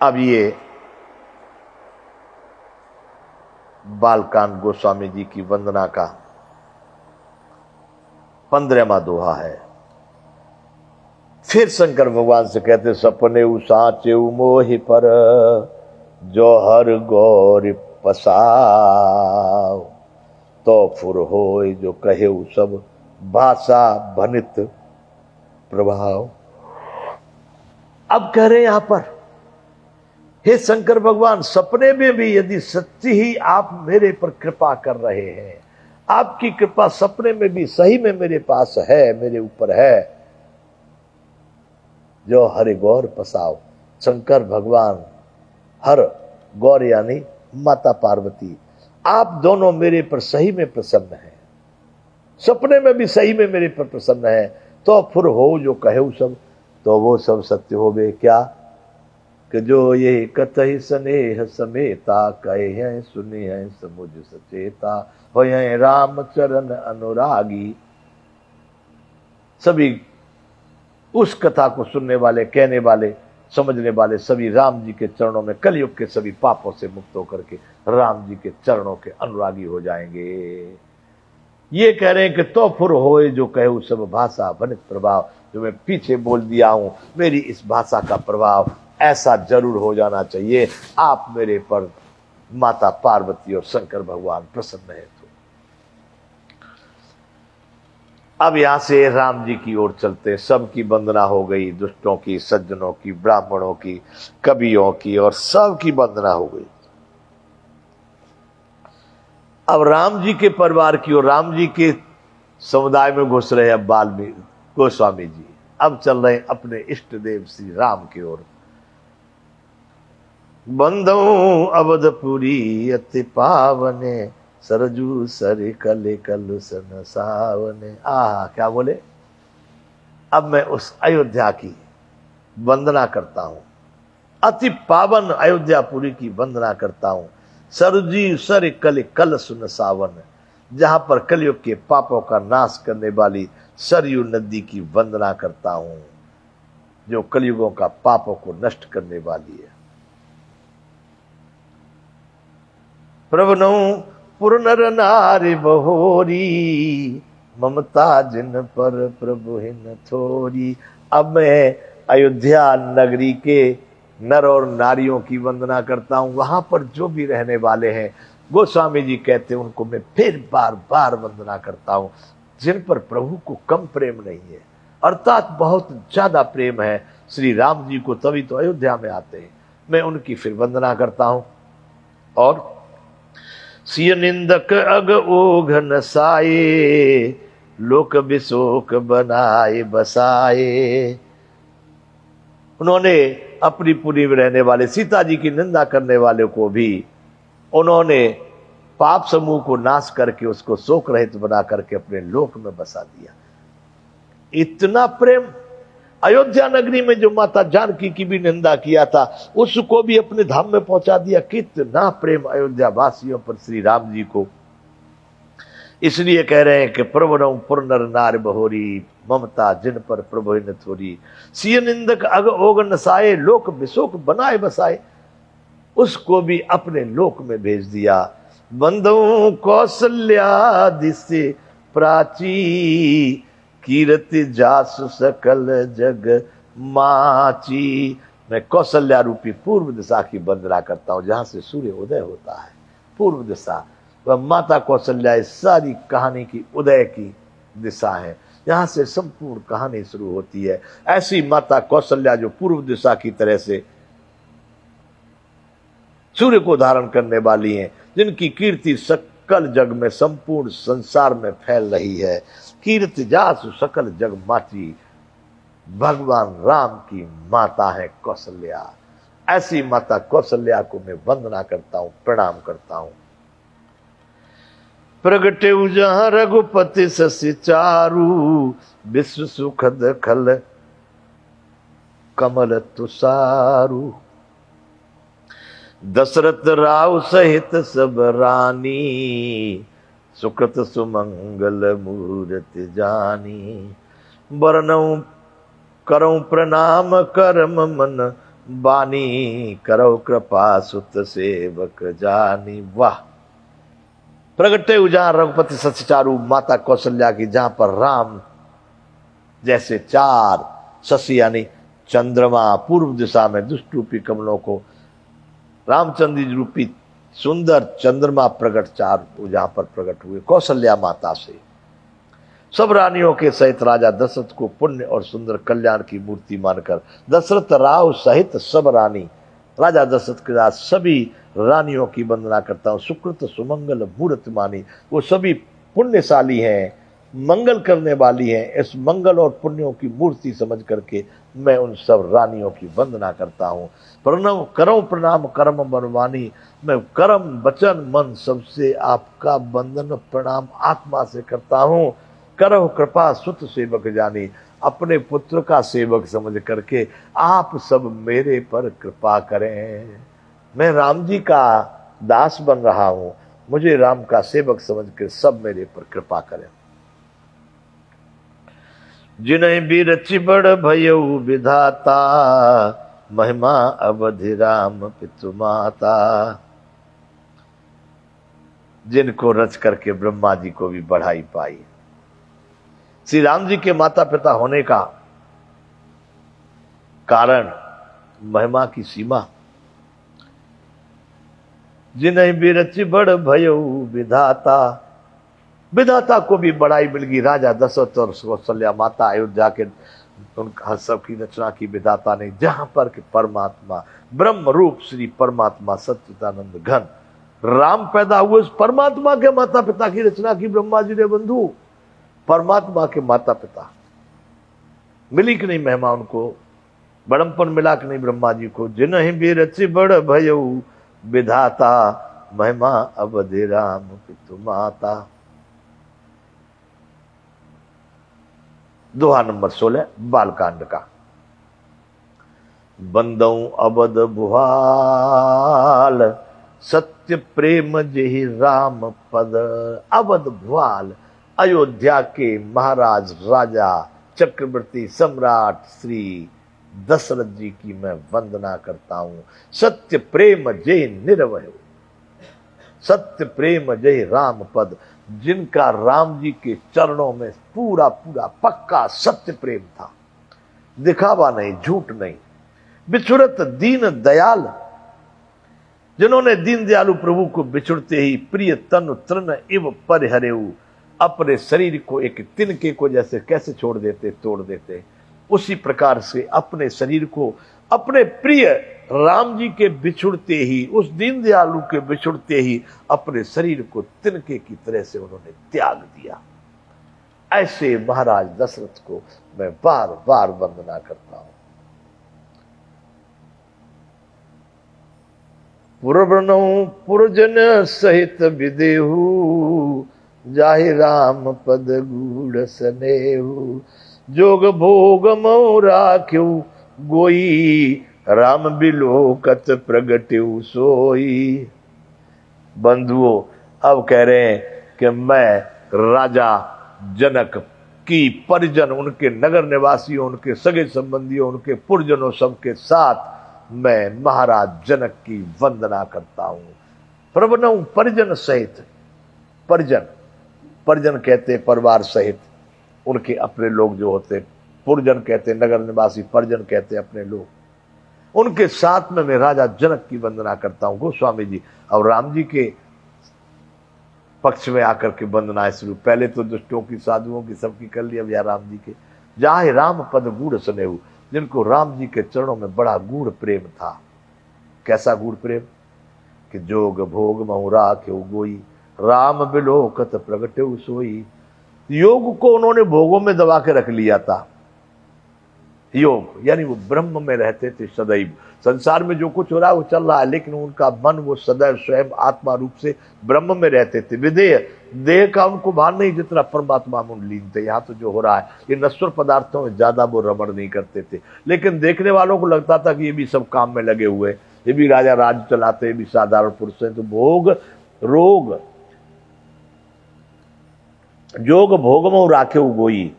अब ये बालकांड गोस्वामी जी की वंदना का 15वां दोहा है। फिर शंकर भगवान से कहते, सपने साचे मोहि पर जो हर गौर पसाओ, तो फुर होय जो कहे सब भाषा भनित प्रभाव। अब कह रहे हैं यहां पर, हे शंकर भगवान, सपने में भी यदि सच्ची ही आप मेरे पर कृपा कर रहे हैं, आपकी कृपा सपने में भी सही में मेरे पास है, मेरे ऊपर है, जो हरि गौर पसाओ। शंकर भगवान, हर गौर यानी माता पार्वती, आप दोनों मेरे पर सही में प्रसन्न हैं, सपने में भी सही में मेरे पर प्रसन्न है। तो फिर हो जो कहे सब, तो वो सब सत्य हो गए। क्या कि जो ये कतहि स्नेह समेता, कहे हैं सुने हैं समुझ सचेता, हो राम चरण अनुरागी। सभी उस कथा को सुनने वाले, कहने वाले, समझने वाले सभी राम जी के चरणों में, कलयुग के सभी पापों से मुक्त होकर के राम जी के चरणों के अनुरागी हो जाएंगे। ये कह रहे हैं कि तो फुर होए जो कहे सब भाषा भनित प्रभाव। जो मैं पीछे बोल दिया हूं, मेरी इस भाषा का प्रभाव ऐसा जरूर हो जाना चाहिए, आप मेरे पर माता पार्वती और शंकर भगवान प्रसन्न है। तो अब यहां से राम जी की ओर चलते। सबकी वंदना हो गई, दुष्टों की, सज्जनों की, ब्राह्मणों की, कवियों की, और सबकी वंदना हो गई। अब राम जी के परिवार की और राम जी के समुदाय में घुस रहे अब वाल्मीकि गोस्वामी जी। अब चल रहे अपने इष्ट देव श्री राम की ओर। बंदो अवधपुरी अति पावने, सरजू सर कले कलुसन सावने। क्या बोले, अब मैं उस अयोध्या की वंदना करता हूं, अति पावन अयोध्यापुरी की वंदना करता हूं। सरजी सर कल कल सुन सावन, जहां पर कलयुग के पापों का नाश करने वाली सरयू नदी की वंदना करता हूं, जो कलयुगों का पापों को नष्ट करने वाली है। प्रभु पुर नर नारी बहोरी, ममता जिन पर प्रभु हिन थोरी। अब मैं अयोध्या नगरी के नर और नारियों की वंदना करता हूं। वहां पर जो भी रहने वाले हैं, गोस्वामी जी कहते हैं, उनको मैं फिर बार बार वंदना करता हूं, जिन पर प्रभु को कम प्रेम नहीं है, अर्थात बहुत ज्यादा प्रेम है श्री राम जी को, तभी तो अयोध्या में आते हैं। मैं उनकी फिर वंदना करता हूं। और सिय निंदक अग ओघ नसाए, लोक विशोक बनाए बसाए। उन्होंने अपनी पुरी में रहने वाले सीता जी की निंदा करने वाले को भी उन्होंने पाप समूह को नाश करके उसको शोक रहित बना करके अपने लोक में बसा दिया। इतना प्रेम अयोध्या नगरी में जो माता जानकी की भी निंदा किया था, उसको भी अपने धाम में पहुंचा दिया। कितना प्रेम अयोध्या वासियों पर श्री राम जी को। इसलिए कह रहे हैं कि प्रभु पुर नर नार बहोरी, ममता जिन पर प्रभु न थोरी। सिय निंदक अग ओग नसाए, लोक विशोक बनाए बसाए। उसको भी अपने लोक में भेज दिया। बंधु कौशल्या दिसे प्राची, कीर्ति जासु सकल जग माची। मैं कौशल्या रूपी पूर्व दिशा की वंदना करता हूं, जहां से सूर्य उदय होता है। पूर्व दिशा वह माता कौशल्या इस सारी कहानी की उदय की दिशा है, यहां से संपूर्ण कहानी शुरू होती है। ऐसी माता कौशल्या जो पूर्व दिशा की तरह से सूर्य को धारण करने वाली हैं, जिनकी कीर्ति सकल जग में, संपूर्ण संसार में फैल रही है। कीर्ति जासु सकल जग माची, भगवान राम की माता है कौशल्या। ऐसी माता कौशल्या को मैं वंदना करता हूं, प्रणाम करता हूं। प्रगटे जहां रघुपति शशि चारु, विश्व सुखद खल कमल तुषारु। दशरथ राव सहित सब रानी, सुकृत सुमंगल मूर्ति जानी। वरनऊ करऊं प्रणाम करम मन बानी करो कृपा सुत सेवक जानी। वाह। प्रगटे जहां रघुपति सच चारू, माता कौशल्या की जहां पर राम जैसे चार शशि यानी चंद्रमा पूर्व दिशा में दुष्ट रूपी कमलों को रामचंद्र जी रूपी सुंदर चंद्रमा प्रकट चार जहां पर प्रकट हुए कौशल्या माता से, सब रानियों के सहित राजा दशरथ को पुण्य और सुंदर कल्याण की मूर्ति मानकर दशरथ राव सहित सब रानी राजा दशरथ के साथ सभी रानियों की वंदना करता हूं। सुकृत सुमंगल मूर्त मानी, वो सभी पुण्यशाली हैं, मंगल करने वाली हैं। इस मंगल और पुण्यों की मूर्ति समझ करके मैं उन सब रानियों की वंदना करता हूं। प्रणव करो प्रणाम कर्म बनवानी, मैं कर्म वचन मन सबसे आपका वंदन प्रणाम आत्मा से करता हूं। करो कृपा सुत सेवक जानी, अपने पुत्र का सेवक समझ करके आप सब मेरे पर कृपा करें। मैं राम जी का दास बन रहा हूं, मुझे राम का सेवक समझ कर सब मेरे पर कृपा करें। जिन्हें भी रचि बड़ भयउ विधाता, महिमा अवधि राम पितु माता। जिनको रच करके ब्रह्मा जी को भी बढ़ाई पाई। श्री राम जी के माता पिता होने का कारण महिमा की सीमा। जिन्हें भी रचि बड़ भयउ विधाता, विधाता को भी बड़ाई मिल गई। राजा दशरथ और कौशल्या माता अयोध्या के उनका सबकी रचना की विधाता ने, जहां पर कि परमात्मा ब्रह्म रूप श्री परमात्मा सच्चिदानंद घन राम पैदा हुए। उस परमात्मा के माता पिता की रचना की ब्रह्मा जी ने बंधु। परमात्मा के माता पिता मिली कि नहीं महिमा उनको, बड़मपन मिला कि नहीं ब्रह्मा जी को। जिन्हें भी रचि बड़ भयउ विधाता, महिमा अवधि राम पितु माता। दोहा नंबर 16 बालकांड का। बंदऊ अवध भुआल, सत्य प्रेम जेहि राम पद। अवध भुआल अयोध्या के महाराज राजा चक्रवर्ती सम्राट श्री दशरथ जी की मैं वंदना करता हूं। सत्य प्रेम जय निर्वय, सत्य प्रेम जय राम पद। जिनका राम जी के चरणों में पूरा पूरा पक्का सत्य प्रेम था, दिखावा नहीं, झूठ नहीं। बिछुड़त दीन दयाल, जिन्होंने दीन दयालु प्रभु को बिछुड़ते ही प्रिय तनु तृण इव परिहरेऊ, अपने शरीर को एक तिनके को जैसे कैसे छोड़ देते, तोड़ देते, उसी प्रकार से अपने शरीर को अपने प्रिय राम जी के बिछुड़ते ही, उस दीन दयालु के बिछुड़ते ही अपने शरीर को तिनके की तरह से उन्होंने त्याग दिया। ऐसे महाराज दशरथ को मैं बार बार वंदना करता हूं। पुरवनौ पुरजन सहित विदेहु, जाहि राम पद गूढ़ स्नेहु। जोग भोग मौ राख्यु गोई, राम बिलोकत प्रगट्यु सोई। बंधुओं, अब कह रहे हैं कि मैं राजा जनक की परिजन, उनके नगर निवासियों, उनके सगे संबंधियों, उनके पुरजनों सबके साथ मैं महाराज जनक की वंदना करता हूं। प्रवनऊ परिजन सहित, परिजन परिजन कहते परिवार सहित, उनके अपने लोग जो होते, पुरजन कहते नगर निवासी, परिजन कहते अपने लोग, उनके साथ में मैं राजा जनक की वंदना करता हूं। गोस्वामी जी और राम जी के पक्ष में आकर के वंदनाएं शुरू। पहले तो दुष्टों की, साधुओं की, सबकी कर ली, अब या राम जी के। जाहे राम पद गूढ़ स्नेहु, जिनको राम जी के चरणों में बड़ा गूढ़ प्रेम था। कैसा गूढ़ प्रेम कि जोग भोग महु राख्यउ गोई, राम बिलोकत प्रगट्यउ सोई। योग को उन्होंने भोगों में दबा के रख लिया था। योग यानी वो ब्रह्म में रहते थे सदैव। संसार में जो कुछ हो रहा है वो चल रहा है, लेकिन उनका मन वो सदैव स्वयं आत्मा रूप से ब्रह्म में रहते थे। विदेह, देह का उनको भान नहीं, जितना परमात्मा में लीन थे। यहाँ तो जो हो रहा है ये नश्वर पदार्थों में ज्यादा वो रमण नहीं करते थे, लेकिन देखने वालों को लगता था कि ये भी सब काम में लगे हुए, ये भी राजा राज चलाते, ये भी साधारण पुरुष है। तो भोग रोग जोग भोगमो राखे गोई,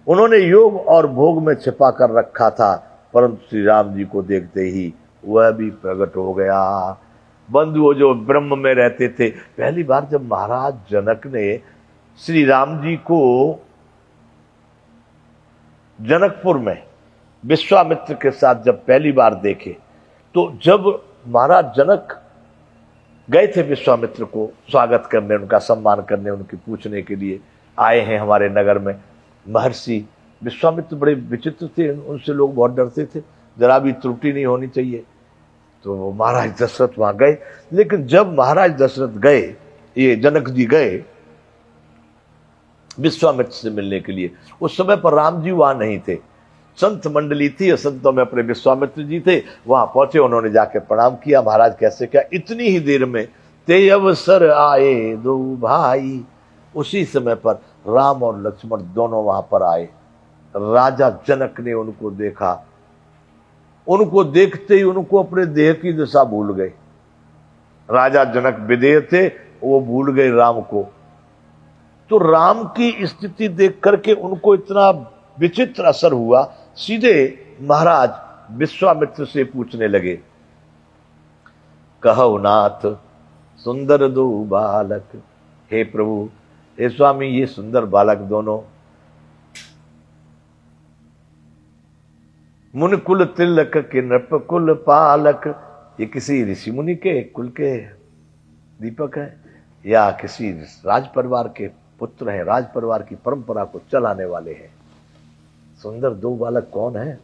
उन्होंने योग और भोग में छिपा कर रखा था परंतु श्री राम जी को देखते ही वह भी प्रकट हो गया। बंधुओं, जो ब्रह्म में रहते थे, पहली बार जब महाराज जनक ने श्री राम जी को जनकपुर में विश्वामित्र के साथ जब पहली बार देखे, तो जब महाराज जनक गए थे विश्वामित्र को स्वागत करने, उनका सम्मान करने, उनकी पूछने के लिए आए हैं हमारे नगर में। महर्षि विश्वामित्र बड़े विचित्र थे, उनसे लोग बहुत डरते थे, जरा भी त्रुटि नहीं होनी चाहिए। तो महाराज दशरथ वहां गए, लेकिन जब महाराज दशरथ गए, ये जनक जी गए विश्वामित्र से मिलने के लिए, उस समय पर राम जी वहां नहीं थे, संत मंडली थी और संतों में अपने विश्वामित्र जी थे। वहां पहुंचे, उन्होंने जाके प्रणाम किया। महाराज कैसे क्या, इतनी ही देर में ते अवसर आए दो भाई। उसी समय पर राम और लक्ष्मण दोनों वहां पर आए। राजा जनक ने उनको देखा, उनको देखते ही उनको अपने देह की दशा भूल गए। राजा जनक विदेह थे, वो भूल गए राम को। तो राम की स्थिति देख करके उनको इतना विचित्र असर हुआ, सीधे महाराज विश्वामित्र से पूछने लगे, कहो नाथ सुंदर दो बालक। हे प्रभु, हे स्वामी, ये सुंदर बालक दोनों मुनि कुल तिलक के नृप कुल पालक, ये किसी ऋषि मुनि के कुल के दीपक है या किसी राज परिवार के पुत्र हैं, राज परिवार की परंपरा को चलाने वाले हैं। सुंदर दो बालक कौन है?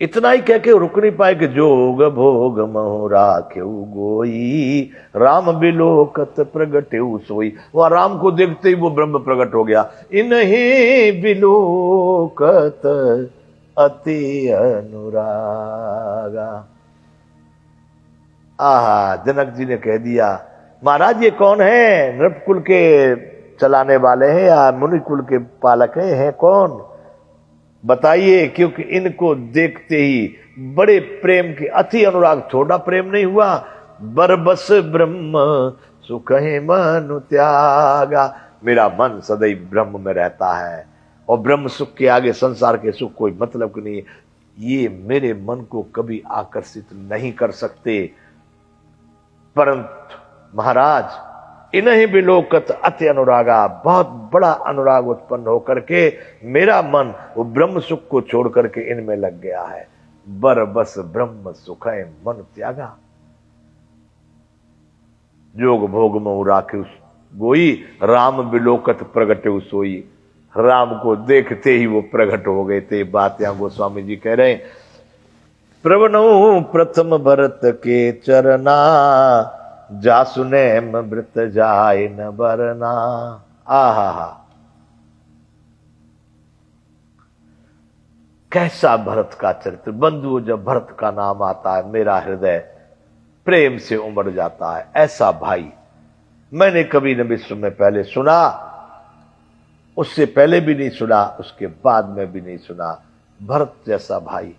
इतना ही कह के रुक नहीं पाए कि जोग भोग मोह राख्यऊ गोई, राम बिलोकत प्रगट्यऊ सोई। वहां राम को देखते ही वो ब्रह्म प्रकट हो गया। इन्हीं बिलोकत अति अनुरागा। आहा, जनक जी ने कह दिया, महाराज ये कौन है? नृपकुल के चलाने वाले हैं या मुनिकुल के पालक हैं कौन? बताइए, क्योंकि इनको देखते ही बड़े प्रेम के अति अनुराग, थोड़ा प्रेम नहीं हुआ। बरबस ब्रह्म सुख है मनु त्यागा। मेरा मन सदैव ब्रह्म में रहता है और ब्रह्म सुख के आगे संसार के सुख कोई मतलब नहीं है। ये मेरे मन को कभी आकर्षित नहीं कर सकते। परंतु महाराज, इन्हीं बिलोकत अति अनुरागा, बहुत बड़ा अनुराग उत्पन्न होकर के मेरा मन वो ब्रह्म सुख को छोड़ करके इनमें लग गया है। बर बस ब्रह्म सुख है मन त्यागा। जोग भोग में राखे गोई, राम बिलोकत प्रगटे सोई। राम को देखते ही वो प्रकट हो गए थे। बात यहां गोस्वामी जी कह रहे हैं, प्रवणु प्रथम भरत के चरना, जासुनेम मृत जाय न बरना। आहा, कैसा भरत का चरित्र। बंधुओं, जब भरत का नाम आता है मेरा हृदय प्रेम से उमड़ जाता है। ऐसा भाई मैंने कभी न विश्व में पहले सुना, उससे पहले भी नहीं सुना, उसके बाद में भी नहीं सुना। भरत जैसा भाई